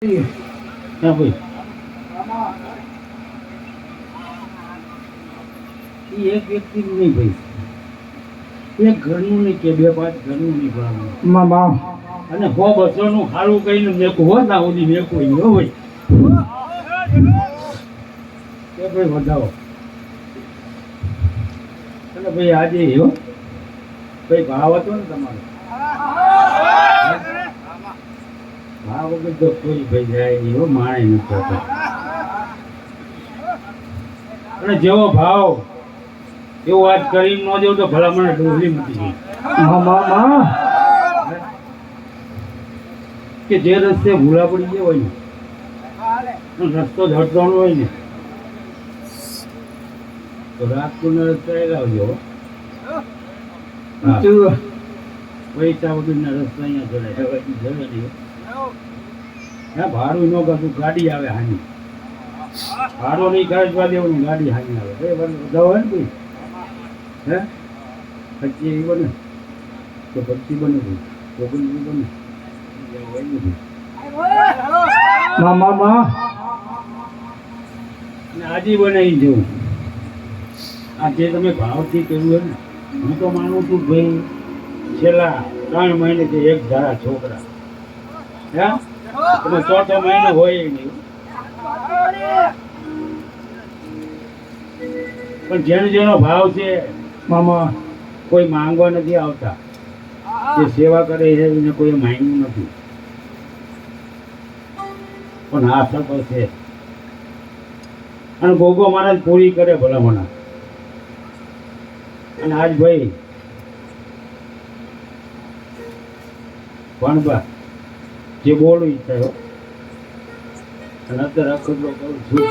હા ભાઈ એક વ્યક્તિનું નહીં ભાઈ, એક ઘરનું નહીં કે બે પાંચ ઘરનું નહીં ભણાવવાનું મામા અને 100-200 નું સારું કહીને મેકું હો ના ઓલી મેકું નહીં હો ભાઈ. કે ભાઈ વધાવો અને ભાઈ આજે હો ભાઈ ભાવ હતો ને તમારો ભાવ વગર તો કોઈ ભાઈ જાય નહીં હો, માણે નથી થતો. અને જેવો ભાવ એવો વાત કરીને ન દેવું તો ભલામણ ડોહલી મૂકી ગઈ મામા કે જે રસ્તે ભૂલા પડી ગયા હોય ને રસ્તો ઝડવાનો હોય ને તો રાજકોટના રસ્તા એ લાવજો. પૈસા વગરના રસ્તા અહીંયા ચડાય હા ભાડું ન કરતું ગાડી આવે હાની ભાડો નહીં ખર્ચવા દેવાનું, ગાડી હાની આવે બધા હોય ને ભાઈ. હે પછી એવી બને તો પછી બને ભાઈ, ઓગણજી બને મામા આજે બનાવી જવું. આ જે તમે ભાવથી કર્યું હોય ને, હું તો માનું છું ભાઈ છેલ્લા 3 મહિનેથી એક ધારા છોકરા હે તમે 4થો મહિનો હોય નહીં, પણ જેનો જેનો ભાવ છે મામા કોઈ માંગવા નથી આવતા, જે સેવા કરે છે એને કોઈ માંગ્યું નથી, પણ આ સફળ છે. અને ગોગો મહારાજ પૂરી કરે ભલામણા. અને આજ ભાઈ ભણબા જે બોલું ઈચ્છા અને અત્યારે અખતરો કરું છું.